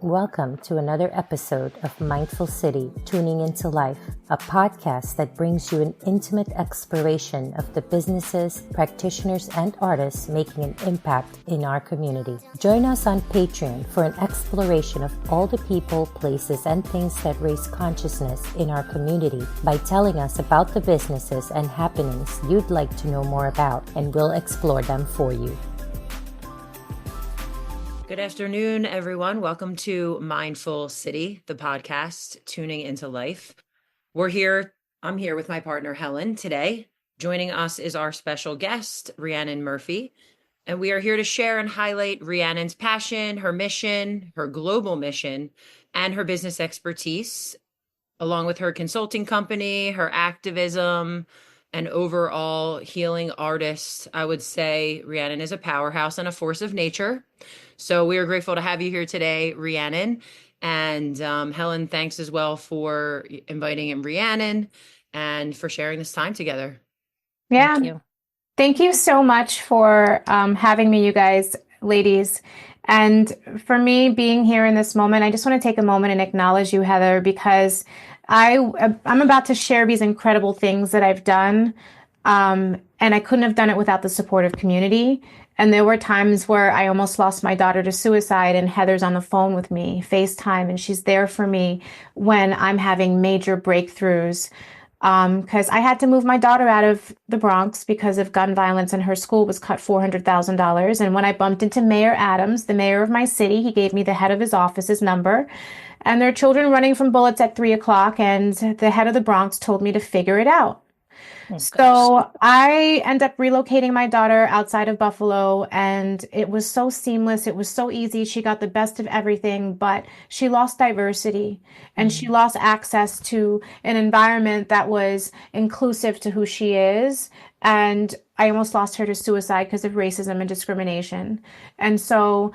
Welcome to another episode of Mindful City, Tuning into Life, a podcast that brings you an intimate exploration of the businesses, practitioners, and artists making an impact in our community. Join us on Patreon for an exploration of all the people, places, and things that raise consciousness in our community by telling us about the businesses and happenings you'd like to know more about, and we'll explore them for you. Good afternoon, everyone. Welcome to Mindful City, the podcast, Tuning into Life. I'm here with my partner, Helen, today. Joining us is our special guest, Rhiannon Murphy. And we are here to share and highlight Rhiannon's passion, her mission, her global mission, and her business expertise, along with her consulting company, her activism, and overall healing artist. I would say Rhiannon is a powerhouse and a force of nature. So we are grateful to have you here today, Rhiannon. And Helen, thanks as well for inviting in Rhiannon and for sharing this time together. Yeah. Thank you so much for having me, you guys, ladies. And for me being here in this moment, I just want to take a moment and acknowledge you, Heather, because I'm about to share these incredible things that I've done. And I couldn't have done it without the support of community. And there were times where I almost lost my daughter to suicide, and Heather's on the phone with me, FaceTime, and she's there for me when I'm having major breakthroughs. Because I had to move my daughter out of the Bronx because of gun violence, and her school was cut $400,000. And when I bumped into Mayor Adams, the mayor of my city, he gave me the head of his office's number. And there are children running from bullets at 3:00, and the head of the Bronx told me to figure it out. So I end up relocating my daughter outside of Buffalo, and it was so seamless. It was so easy. She got the best of everything, but she lost diversity and she lost access to an environment that was inclusive to who she is. And I almost lost her to suicide because of racism and discrimination. And so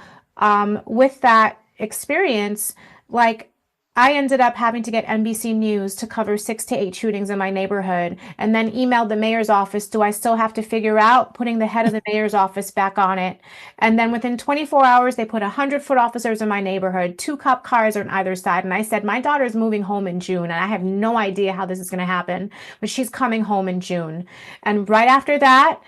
with that experience, I ended up having to get NBC News to cover 6 to 8 shootings in my neighborhood, and then emailed the mayor's office. Do I still have to figure out putting the head of the mayor's office back on it? And then within 24 hours, they put 100-foot officers in my neighborhood, 2 cop cars on either side. And I said, my daughter's moving home in June, and I have no idea how this is going to happen, but she's coming home in June. And right after that,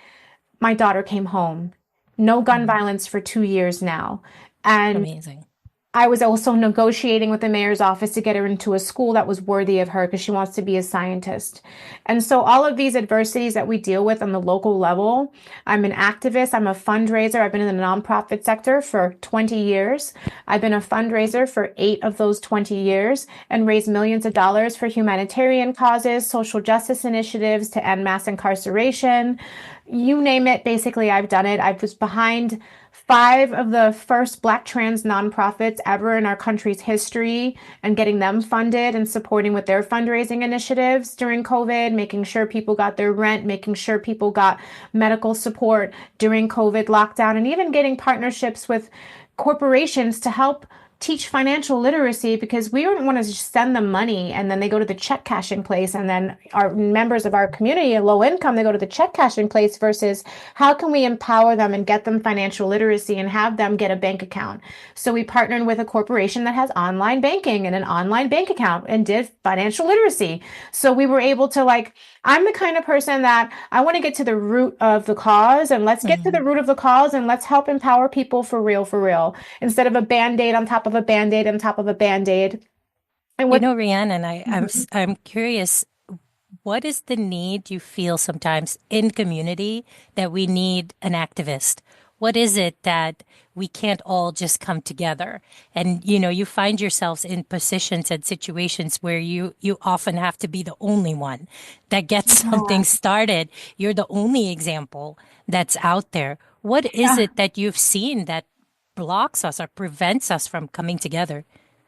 my daughter came home. No gun violence for 2 years now. And amazing. I was also negotiating with the mayor's office to get her into a school that was worthy of her because she wants to be a scientist. And so all of these adversities that we deal with on the local level, I'm an activist, I'm a fundraiser. I've been in the nonprofit sector for 20 years. I've been a fundraiser for 8 of those 20 years and raised millions of dollars for humanitarian causes, social justice initiatives to end mass incarceration. You name it, basically, I've done it. I was behind 5 of the first Black trans nonprofits ever in our country's history and getting them funded and supporting with their fundraising initiatives during COVID, making sure people got their rent, making sure people got medical support during COVID lockdown, and even getting partnerships with corporations to help teach financial literacy, because we don't want to just send them money and then they go to the check cashing place, and then our members of our community are low income, they go to the check cashing place, versus how can we empower them and get them financial literacy and have them get a bank account. So we partnered with a corporation that has online banking and an online bank account and did financial literacy. So we were able to I'm the kind of person that I want to get to the root of the cause, and let's get to the root of the cause and let's help empower people for real, instead of a Band-Aid on top of a Band-Aid on top of a Band-Aid. And Rhiannon, I'm curious, what is the need you feel sometimes in community that we need an activist? What is it that we can't all just come together? And, you find yourselves in positions and situations where you often have to be the only one that gets something started. You're the only example that's out there. What is it that you've seen that blocks us or prevents us from coming together?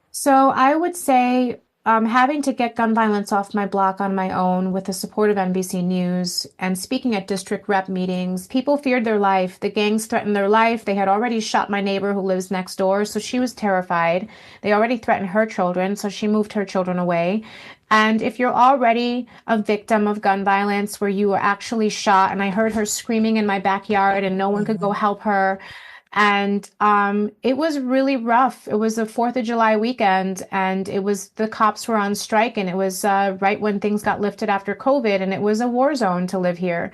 So I would say having to get gun violence off my block on my own with the support of NBC News and speaking at district rep meetings, people feared their life. The gangs threatened their life. They had already shot my neighbor who lives next door, so she was terrified. They already threatened her children, so she moved her children away. And if you're already a victim of gun violence where you were actually shot, and I heard her screaming in my backyard and no one could go help her, And it was really rough. It was the 4th of July weekend, and it was the cops were on strike, and it was right when things got lifted after COVID, and it was a war zone to live here.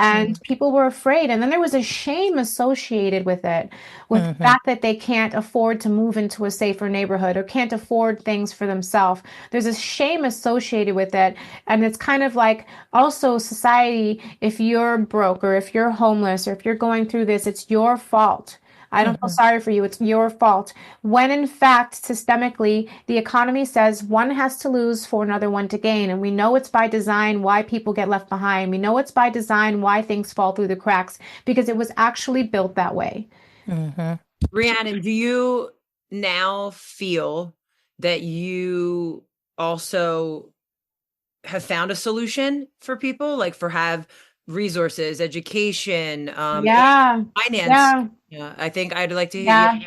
And people were afraid. And then there was a shame associated with the fact that they can't afford to move into a safer neighborhood or can't afford things for themselves. There's a shame associated with it. And it's kind of like also society, if you're broke or if you're homeless or if you're going through this, it's your fault. I don't feel sorry for you. It's your fault. When in fact, systemically, the economy says one has to lose for another one to gain. And we know it's by design why people get left behind. We know it's by design why things fall through the cracks because it was actually built that way. Rhiannon, do you now feel that you also have found a solution for people, like for have resources, education, Yeah. finance? Yeah. I think I'd like to hear Yeah.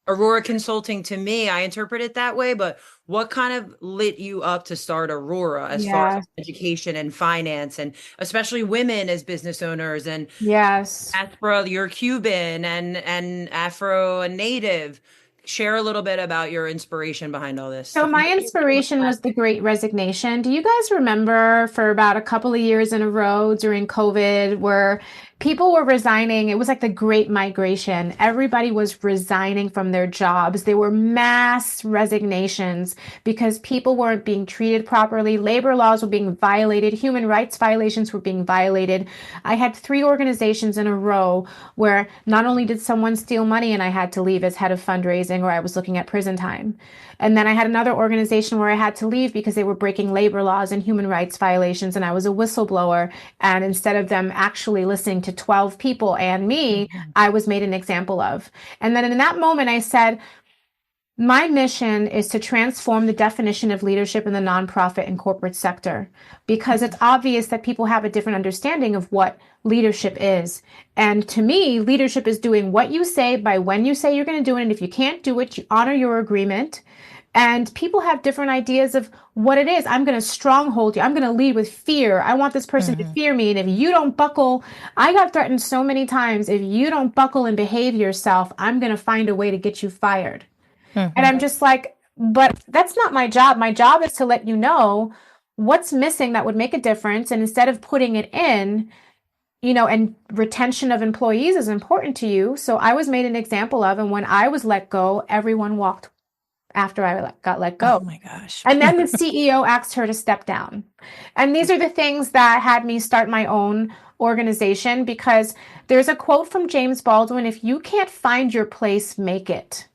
Aurora Consulting. To me, I interpret it that way, but what kind of lit you up to start Aurora as far Yeah. as education and finance, and especially women as business owners, and Yes. Aspera, you're Cuban and Afro and Native. Share a little bit about your inspiration behind all this. So my inspiration was the Great Resignation. Do you guys remember for about a couple of years in a row during COVID where people were resigning? It was like the Great Migration. Everybody was resigning from their jobs. There were mass resignations because people weren't being treated properly. Labor laws were being violated. Human rights violations were being violated. I had 3 organizations in a row where not only did someone steal money and I had to leave as head of fundraising or I was looking at prison time. And then I had another organization where I had to leave because they were breaking labor laws and human rights violations, and I was a whistleblower. And instead of them actually listening to 12 people and me, I was made an example of. And then in that moment, I said, my mission is to transform the definition of leadership in the nonprofit and corporate sector because it's obvious that people have a different understanding of what leadership is. And to me, leadership is doing what you say by when you say you're going to do it. And if you can't do it, you honor your agreement. And people have different ideas of what it is. I'm going to stronghold you. I'm going to lead with fear. I want this person to fear me. And if you don't buckle, I got threatened so many times. If you don't buckle and behave yourself, I'm going to find a way to get you fired. And I'm just like, but that's not my job. My job is to let you know what's missing that would make a difference. And instead of putting it in, and retention of employees is important to you. So I was made an example of, and when I was let go, everyone walked after I got let go. Oh my gosh. And then the CEO asked her to step down. And these are the things that had me start my own organization because there's a quote from James Baldwin, if you can't find your place, make it.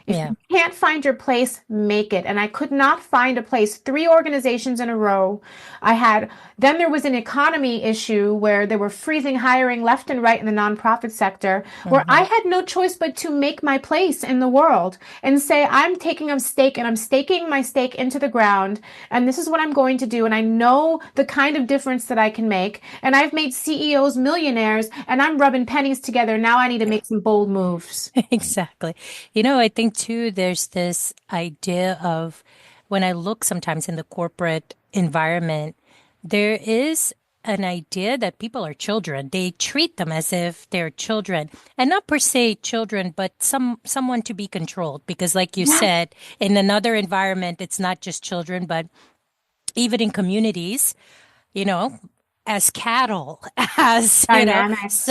If you can't find your place, make it. And I could not find a place. 3 organizations in a row. Then there was an economy issue where they were freezing hiring left and right in the nonprofit sector, where I had no choice but to make my place in the world and say, I'm taking a stake and I'm staking my stake into the ground. And this is what I'm going to do. And I know the kind of difference that I can make. And I've made CEOs millionaires and I'm rubbing pennies together. Now I need to make some bold moves. Exactly. I think too, there's this idea of when I look sometimes in the corporate environment, there is an idea that people are children. They treat them as if they're children, and not per se children, but someone to be controlled. Because like you said, in another environment, it's not just children, but even in communities, as cattle, as Dynamics.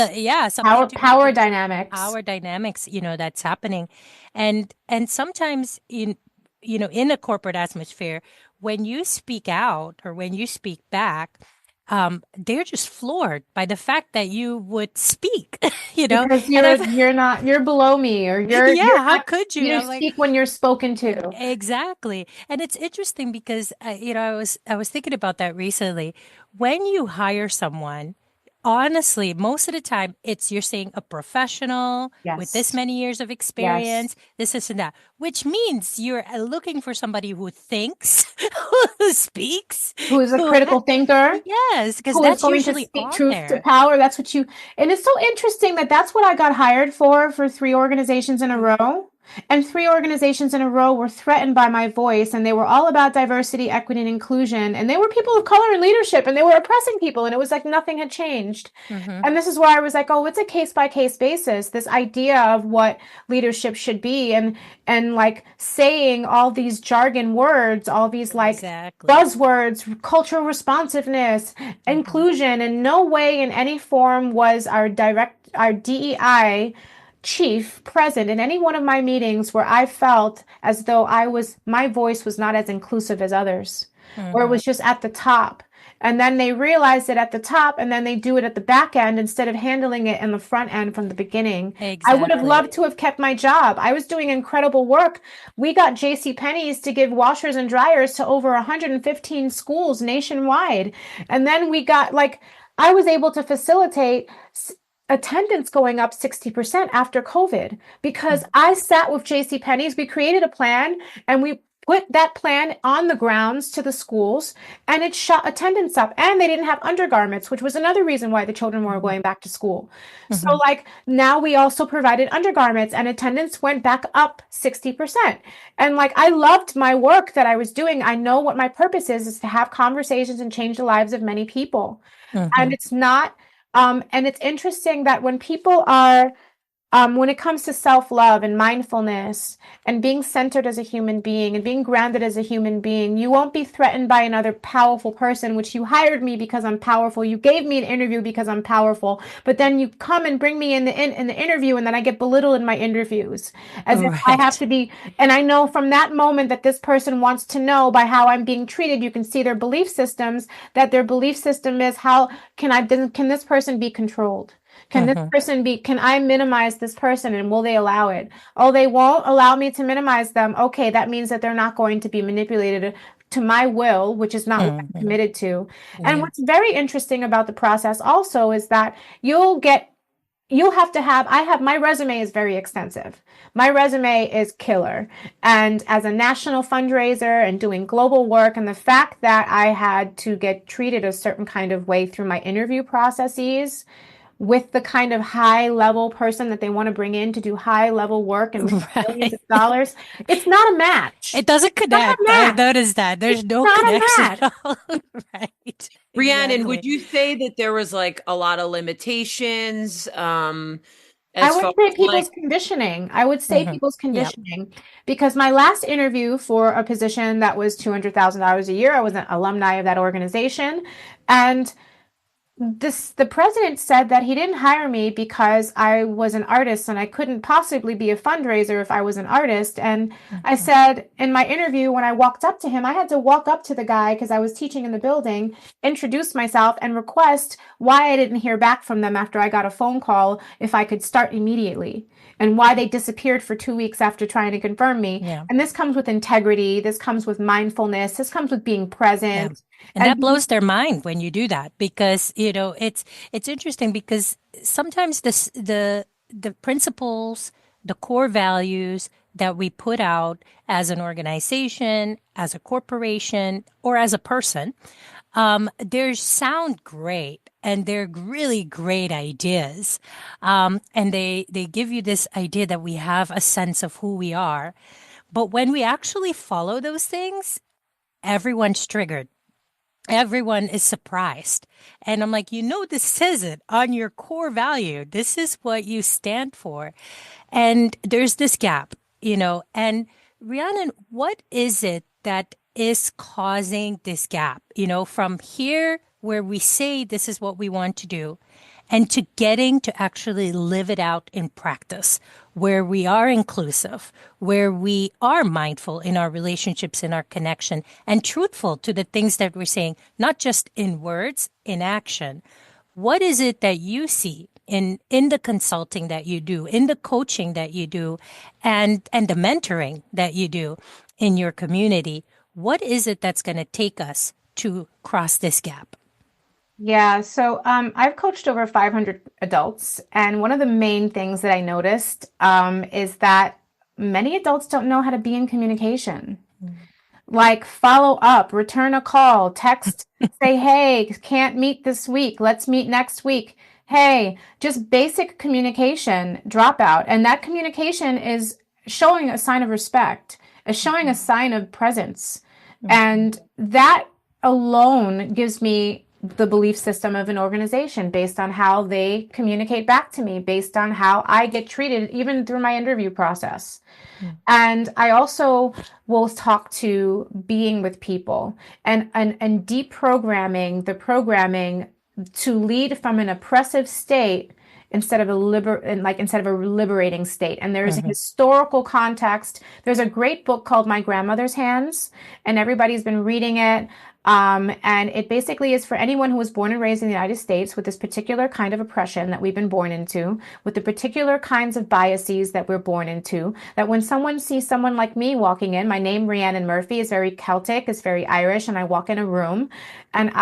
Power dynamics. Power dynamics, that's happening. And sometimes in a corporate atmosphere, when you speak out or when you speak back, they're just floored by the fact that you would speak, Because you're below me or how could you? You speak when you're spoken to. Exactly. And it's interesting because, I was thinking about that recently. When you hire someone, honestly, most of the time you're saying a professional with this many years of experience, this and that, which means you're looking for somebody who thinks, who speaks, who is a critical thinker. Yes, because that's going usually to speak on truth there. to power. And it's so interesting that that's what I got hired for 3 organizations in a row. And 3 organizations in a row were threatened by my voice, and they were all about diversity, equity, and inclusion. And they were people of color in leadership, and they were oppressing people, and it was like nothing had changed. Mm-hmm. And this is where I was like, oh, it's a case by case basis, this idea of what leadership should be, and like saying all these jargon words, all these like Exactly. buzzwords, cultural responsiveness, inclusion. In no way, in any form, was our DEI chief present in any one of my meetings where I felt as though my voice was not as inclusive as others, or it Mm-hmm. was just at the top. And then they realize it at the top, and then they do it at the back end instead of handling it in the front end from the beginning. I would have Exactly. loved to have kept my job. I was doing incredible work. We got J.C. Penney's to give washers and dryers to over 115 schools nationwide. And then we got like, I was able to facilitate attendance going up 60% after COVID because I sat with J.C. Penney's. We created a plan and we put that plan on the grounds to the schools, and it shot attendance up. And they didn't have undergarments, which was another reason why the children weren't going back to school. So Mm-hmm. like now we also provided undergarments, and attendance went back up 60%. And like I loved my work that I was doing. I know what my purpose is to have conversations and change the lives of many people. Mm-hmm. And it's not and it's interesting that when people are when it comes to self-love and mindfulness and being centered as a human being and being grounded as a human being, you won't be threatened by another powerful person, which you hired me because I'm powerful. You gave me an interview because I'm powerful, but then you come and bring me in the interview, and then I get belittled in my interviews as if I have Right. to be. And I know from that moment that this person wants to know by how I'm being treated. You can see their belief systems, that their belief system is how can this person be controlled? Mm-hmm. Can I minimize this person, and will they allow it? Oh, they won't allow me to minimize them. Okay, that means that they're not going to be manipulated to my will, which is not what I'm Mm-hmm. committed to. And Yeah. what's very interesting about the process also is that my resume is very extensive. My resume is killer. And as a national fundraiser and doing global work, and the fact that I had to get treated a certain kind of way through my interview processes with the kind of high level person that they want to bring in to do high level work and make millions Right. of dollars. It's not a match. It doesn't It's not a connect. I've match. noticed that. There's It's no not a connection match. at all. Right. Rhiannon, would Exactly. you say that there was like a lot of limitations I as would far say as like, people's conditioning. I would say Mm-hmm. people's Yep. conditioning because my last interview for a position that was $200,000 a year, I was an alumni of that organization. And the president said that he didn't hire me because I was an artist and I couldn't possibly be a fundraiser if I was an artist. And I Mm-hmm. said in my interview, when I walked up to him, I had to walk up to the guy because I was teaching in the building, introduce myself, and request why I didn't hear back from them after I got a phone call if I could start immediately, and why they disappeared for 2 weeks after trying to confirm me. Yeah. And this comes with integrity, this comes with mindfulness, this comes with being Yeah. present. And And that blows their mind when you do that because, it's interesting because sometimes the principles, the core values that we put out as an organization, as a corporation, or as a person, they sound great and they're really great ideas. And they give you this idea that we have a sense of who we are. But when we actually follow those things, everyone's triggered. Everyone is surprised. And I'm like, this says it on your core value. This is what you stand for. And there's this gap, and Rhiannon, what is it that is causing this gap, from here where we say this is what we want to do and to getting to actually live it out in practice, where we are inclusive, where we are mindful in our relationships, in our connection, and truthful to the things that we're saying, not just in words, in action. What is it that you see in the consulting that you do, in the coaching that you do, and the mentoring that you do in your community? What is it that's going to take us to cross this gap? Yeah, so I've coached over 500 adults, and one of the main things that I noticed is that many adults don't know how to be in communication. Like follow up, return a call, text, say, hey, can't meet this week, let's meet next week. Hey, just basic communication dropout. And that communication is showing a sign of respect, as showing a sign of presence. Mhm. And that alone gives me the belief system of an organization based on how they communicate back to me, based on how I get treated, even through my interview process. Mhm. And I also will talk to being with people and deprogramming the programming to lead from an oppressive state instead of instead of a liberating state. And there's a Mhm. historical context. There's a great book called My Grandmother's Hands, and everybody's been reading it. And it basically is for anyone who was born and raised in the United States with this particular kind of oppression that we've been born into, with the particular kinds of biases that we're born into, that when someone sees someone like me walking in, my name, Rhiannon Murphy, is very Celtic, is very Irish, and I walk in a room and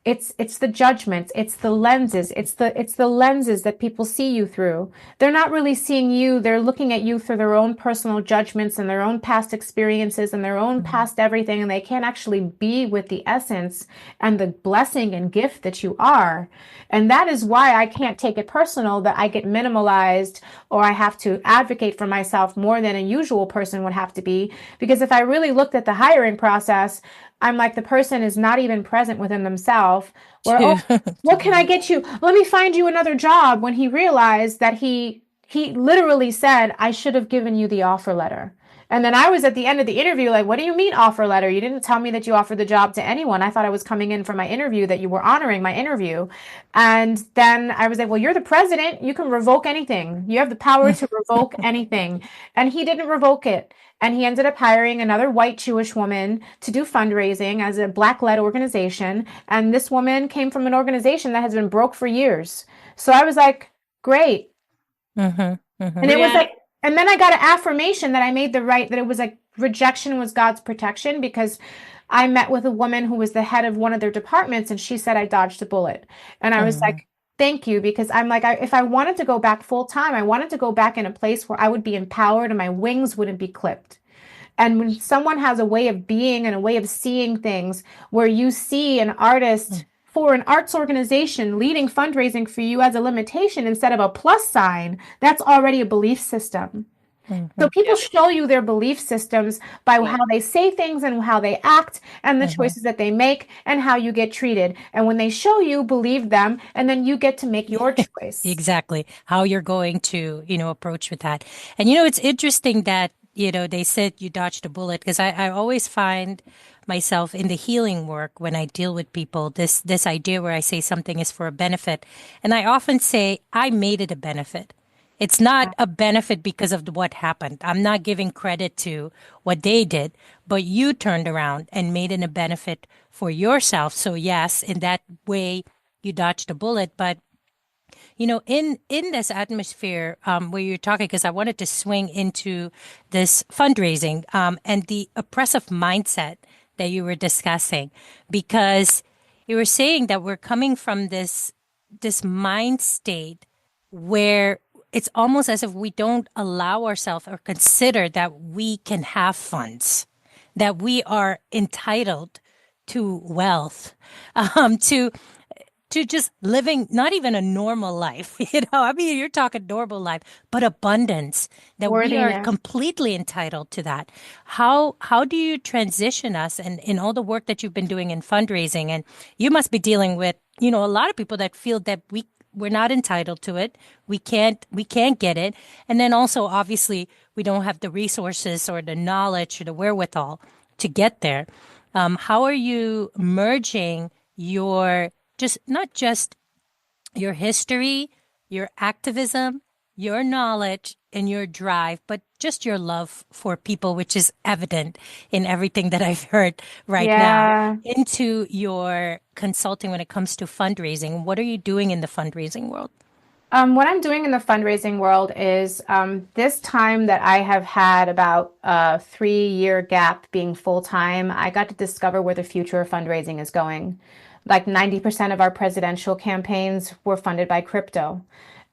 it's the judgments, it's the lenses, it's the lenses that people see you through. They're not really seeing you, they're looking at you through their own personal judgments and their own past experiences and their own past everything, and they can't actually be with the essence and the blessing and gift that you are. And that is why I can't take it personal that I get minimalized or I have to advocate for myself more than a usual person would have to be. Because if I really looked at the hiring process, I'm like, the person is not even present within themselves. Where, oh, what can I get you? Let me find you another job. When he realized that he literally said, I should have given you the offer letter. And then I was at the end of the interview like, what do you mean offer letter? You didn't tell me that you offered the job to anyone. I thought I was coming in for my interview, that you were honoring my interview. And then I was like, well, you're the president. You can revoke anything. You have the power to revoke anything. And he didn't revoke it. And he ended up hiring another white Jewish woman to do fundraising as a Black-led organization. And this woman came from an organization that has been broke for years. So I was like, great. Mhm. And Mhm. it was like, and then I got an affirmation that I made the right, that it was like rejection was God's protection, because I met with a woman who was the head of one of their departments and she said I dodged a bullet. And I was Mhm. like, thank you, because I'm like, if I wanted to go back full time, I wanted to go back in a place where I would be empowered and my wings wouldn't be clipped. And when someone has a way of being and a way of seeing things where you see an artist for an arts organization leading fundraising for you as a limitation instead of a plus sign, that's already a belief system. So Mhm. people show you their belief systems by how they say things and how they act and the Mhm. choices that they make and how you get treated. And when they show you, believe them, and then you get to make your choice. Exactly. How you're going to, approach with that. And, it's interesting that, they said you dodged a bullet because I always find myself in the healing work when I deal with people, this idea where I say something is for a benefit. And I often say, I made it a benefit. It's not a benefit because of what happened. I'm not giving credit to what they did, but you turned around and made it a benefit for yourself. So yes, in that way, you dodged a bullet, but in this atmosphere where you're talking, because I wanted to swing into this fundraising and the oppressive mindset that you were discussing, because you were saying that we're coming from this mind state where it's almost as if we don't allow ourselves or consider that we can have funds, that we are entitled to wealth, to just living not even a normal life. I mean, you're talking normal life, but abundance, that we are Worthiness. completely entitled to that. How do you transition us, and in all the work that you've been doing in fundraising? And you must be dealing with, a lot of people that feel that we're not entitled to it. We can't get it. And then also obviously we don't have the resources or the knowledge or the wherewithal to get there. How are you merging your just not just your history, your activism, your knowledge, and your drive, but just your love for people, which is evident in everything that I've heard right now, Yeah. into your consulting when it comes to fundraising? What are you doing in the fundraising world? What I'm doing in the fundraising world is this time that I have had about a 3 year gap being full time, I got to discover where the future of fundraising is going. Like 90% of our presidential campaigns were funded by crypto.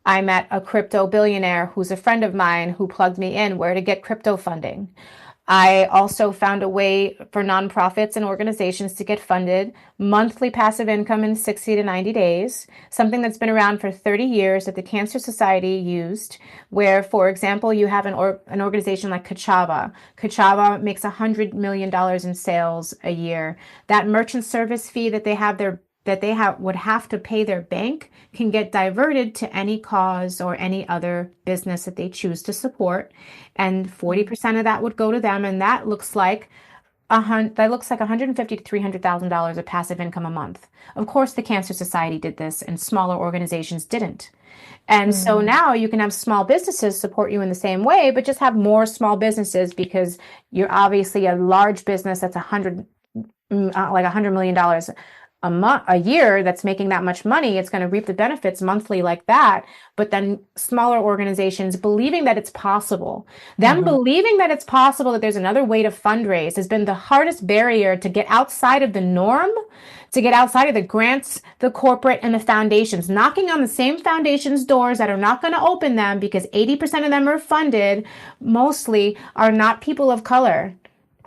I met a crypto billionaire who's a friend of mine who plugged me in where to get crypto funding. I also found a way for nonprofits and organizations to get funded, monthly passive income in 60 to 90 days, something that's been around for 30 years that the Cancer Society used, where, for example, you have an organization like Kachava. Kachava makes $100 million in sales a year. That merchant service fee would have to pay their bank can get diverted to any cause or any other business that they choose to support, and 40% of that would go to them, and that looks like $150 to $300,000 of passive income a month. Of course, the Cancer Society did this, and smaller organizations didn't. And so now you can have small businesses support you in the same way, but just have more small businesses because you're obviously a large business that's $100 million a year that's making that much money. It's going to reap the benefits monthly like that. But then smaller organizations believing that it's possible, believing that it's possible, that there's another way to fundraise has been the hardest barrier to get outside of the norm, to get outside of the grants, the corporate, and the foundations, knocking on the same foundations' doors that are not going to open them because 80% of them are funded, mostly are not people of color.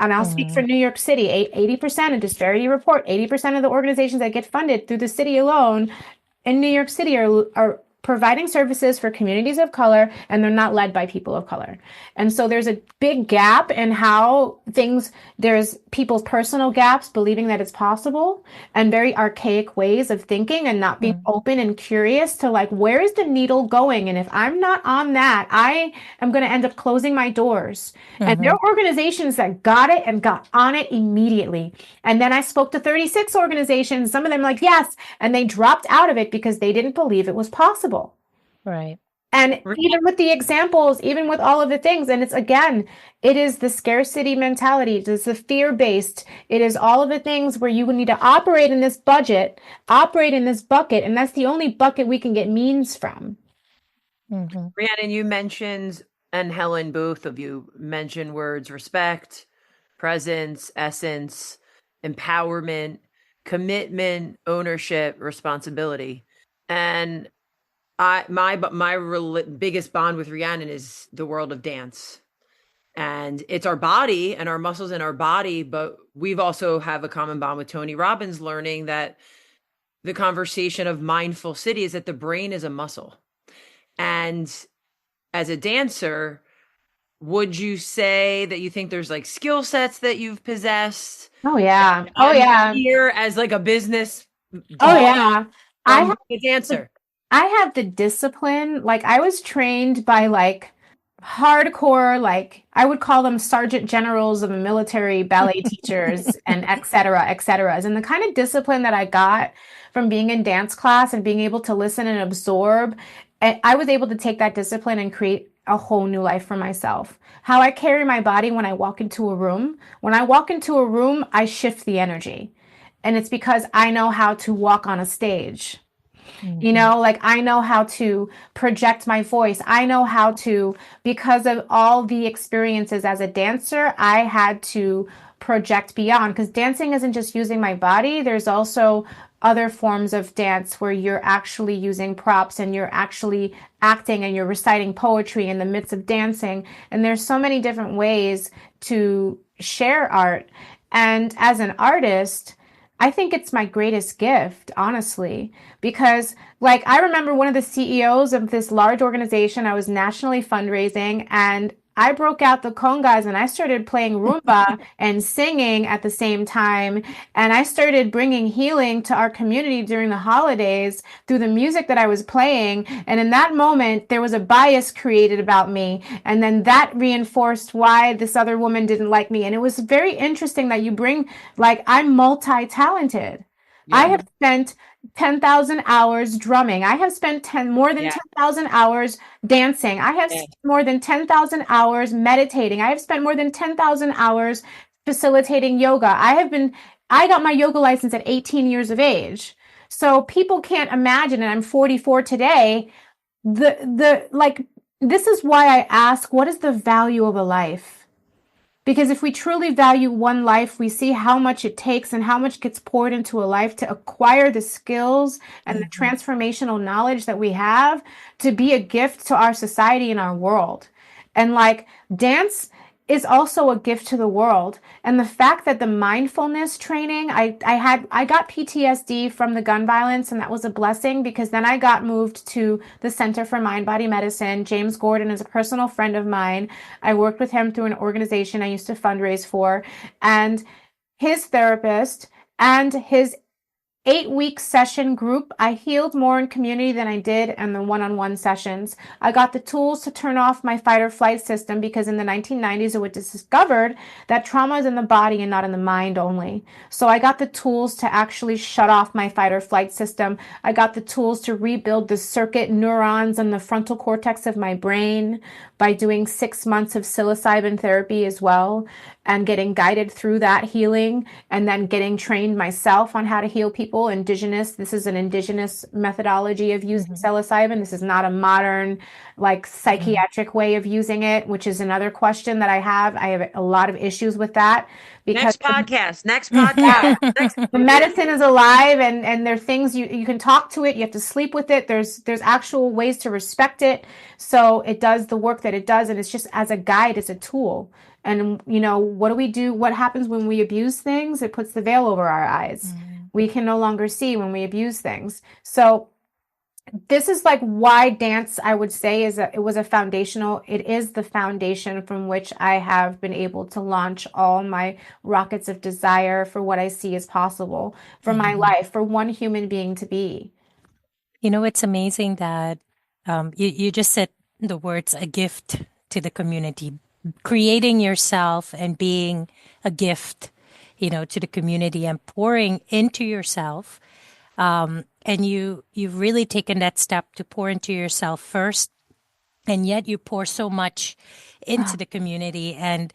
And I'll speak for New York City. 80%, a disparity report, 80% of the organizations that get funded through the city alone in New York City are providing services for communities of color, and they're not led by people of color. And so there's a big gap in how there's people's personal gaps believing that it's possible, and very archaic ways of thinking and not being open and curious to like, where is the needle going? And if I'm not on that, I am going to end up closing my doors. And there are organizations that got it and got on it immediately. And then I spoke to 36 organizations, some of them like, yes, and they dropped out of it because they didn't believe it was possible. Right. And even with the examples, even with all of the things, and it is the scarcity mentality, it is the fear-based, it is all of the things where you would need to operate in this budget, operate in this bucket, and that's the only bucket we can get means from. Rhiannon, you mentioned, and Helen, both of you mentioned words respect, presence, essence, empowerment, commitment, ownership, responsibility. And my biggest bond with Rhiannon is the world of dance, and it's our body and our muscles in our body. But we've also have a common bond with Tony Robbins, learning that the conversation of mindful city is that the brain is a muscle. And as a dancer, would you say that you think there's like skill sets that you've possessed? Oh yeah. Here as like a business. Oh yeah. I have a dancer. I have the discipline. Like I was trained by like hardcore, like I would call them sergeant generals of military ballet teachers and et cetera, et cetera. And the kind of discipline that I got from being in dance class and being able to listen and absorb, I was able to take that discipline and create a whole new life for myself. How I carry my body when I walk into a room. When I walk into a room, I shift the energy. And it's because I know how to walk on a stage. You know, like I know how to project my voice. I know how to, because of all the experiences as a dancer, I had to project beyond, because dancing isn't just using my body. There's also other forms of dance where you're actually using props and you're actually acting and you're reciting poetry in the midst of dancing. And there's so many different ways to share art. And as an artist, I think it's my greatest gift, honestly, because like I remember one of the CEOs of this large organization, I was nationally fundraising, and I broke out the congas and I started playing rumba and singing at the same time. And I started bringing healing to our community during the holidays through the music that I was playing. And in that moment, there was a bias created about me. And then that reinforced why this other woman didn't like me. And it was very interesting that you bring, like, I'm multi-talented. Yeah. I have spent 10,000 hours drumming. I have spent more than 10,000 hours dancing. I have spent more than 10,000 hours meditating. I have spent more than 10,000 hours facilitating yoga. I got my yoga license at 18 years of age. So people can't imagine, and I'm 44 today, this is why I ask, what is the value of a life? Because if we truly value one life, we see how much it takes and how much gets poured into a life to acquire the skills and the transformational knowledge that we have to be a gift to our society and our world. And like dance is also a gift to the world. And the fact that the mindfulness training, I got PTSD from the gun violence, and that was a blessing because then I got moved to the Center for Mind Body Medicine. James Gordon is a personal friend of mine. I worked with him through an organization I used to fundraise for, and his therapist and his 8-week session group, I healed more in community than I did in the one-on-one sessions. I got the tools to turn off my fight or flight system because in the 1990s it was discovered that trauma is in the body and not in the mind only. So I got the tools to actually shut off my fight or flight system. I got the tools to rebuild the circuit neurons in the frontal cortex of my brain by doing 6 months of psilocybin therapy as well, and getting guided through that healing, and then getting trained myself on how to heal people. This is an indigenous methodology of using psilocybin. This is not a modern, like, psychiatric way of using it, which is another question that I have. I have a lot of issues with that because Next podcast. the medicine is alive, and there are things you can talk to it. You have to sleep with it. There's actual ways to respect it. So it does the work that it does. And it's just as a guide, it's a tool. And, what do we do? What happens when we abuse things? It puts the veil over our eyes. We can no longer see when we abuse things. So this is like why dance, I would say, it is the foundation from which I have been able to launch all my rockets of desire for what I see as possible for my life, for one human being to be. It's amazing that you just said the words a gift to the community, creating yourself and being a gift, to the community and pouring into yourself. And you've really taken that step to pour into yourself first, and yet you pour so much into the community. And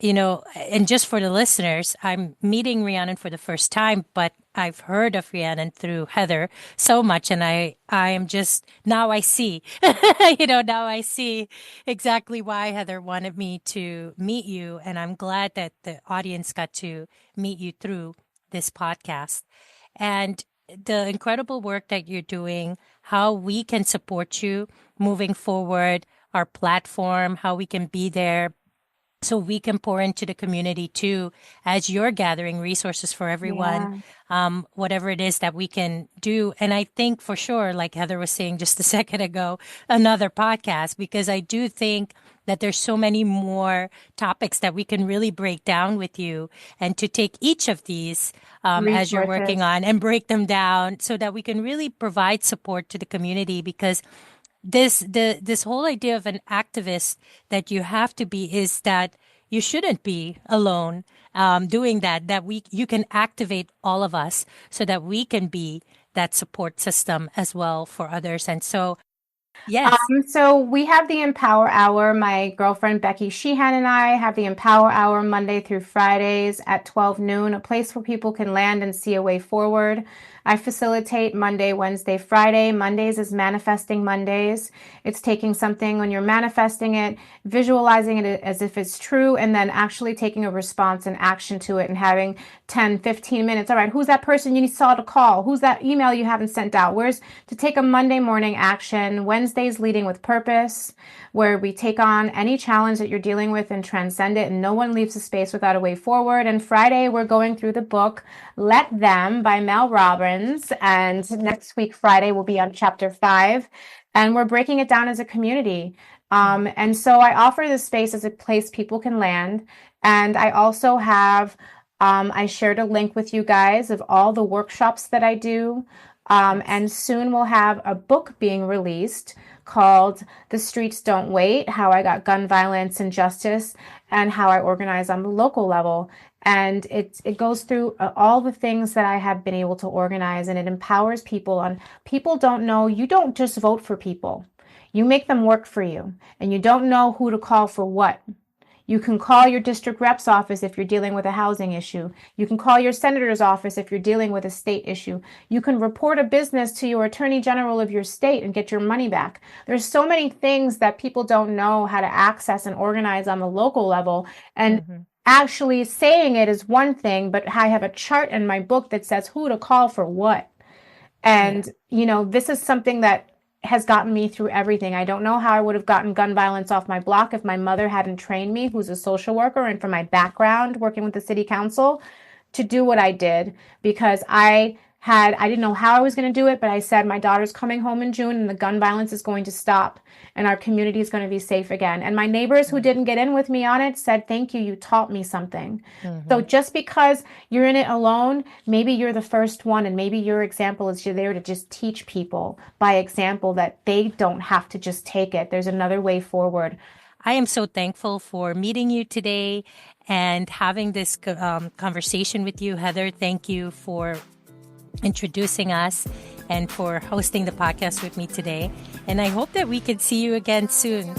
and just for the listeners, I'm meeting Rhiannon for the first time, but I've heard of Rhiannon through Heather so much, and I am just, now I see, now I see exactly why Heather wanted me to meet you, and I'm glad that the audience got to meet you through this podcast. And the incredible work that you're doing, how we can support you moving forward, our platform, how we can be there so we can pour into the community too, as you're gathering resources for everyone, whatever it is that we can do. And I think for sure, like Heather was saying just a second ago, another podcast, because I do think that there's so many more topics that we can really break down with you, and to take each of these as you're working on and break them down so that we can really provide support to the community. Because this whole idea of an activist that you have to be is that you shouldn't be alone doing that you can activate all of us so that we can be that support system as well for others. And so yes. So we have the Empower Hour. My girlfriend Becky Sheehan and I have the Empower Hour Monday through Fridays at 12 noon, a place where people can land and see a way forward. I facilitate Monday, Wednesday, Friday. Mondays is Manifesting Mondays. It's taking something when you're manifesting it, visualizing it as if it's true, and then actually taking a response and action to it and having 10, 15 minutes. All right, who's that person you saw to call? Who's that email you haven't sent out? Where's to take a Monday morning action? Wednesday's Leading with Purpose, where we take on any challenge that you're dealing with and transcend it, and no one leaves the space without a way forward. And Friday, we're going through the book Let Them by Mel Robbins. And next week, Friday, we'll be on chapter 5. And we're breaking it down as a community. And so I offer this space as a place people can land. And I also have, I shared a link with you guys of all the workshops that I do. And soon we'll have a book being released called The Streets Don't Wait, How I Got Gun Violence and Justice, and How I Organize on the Local Level. And it goes through all the things that I have been able to organize, and it empowers people. People don't know, you don't just vote for people. You make them work for you, and you don't know who to call for what. You can call your district rep's office if you're dealing with a housing issue. You can call your senator's office if you're dealing with a state issue. You can report a business to your attorney general of your state and get your money back. There's so many things that people don't know how to access and organize on the local level. And actually saying it is one thing, but I have a chart in my book that says who to call for what. And, this is something that has gotten me through everything. I don't know how I would have gotten gun violence off my block if my mother hadn't trained me, who's a social worker, and from my background working with the city council, to do what I did, because I didn't know how I was going to do it, but I said, my daughter's coming home in June and the gun violence is going to stop and our community is going to be safe again. And my neighbors who didn't get in with me on it said, thank you, you taught me something. So just because you're in it alone, maybe you're the first one, and maybe your example is you're there to just teach people by example that they don't have to just take it. There's another way forward. I am so thankful for meeting you today and having this conversation with you, Heather. Thank you for introducing us and for hosting the podcast with me today. And I hope that we could see you again soon.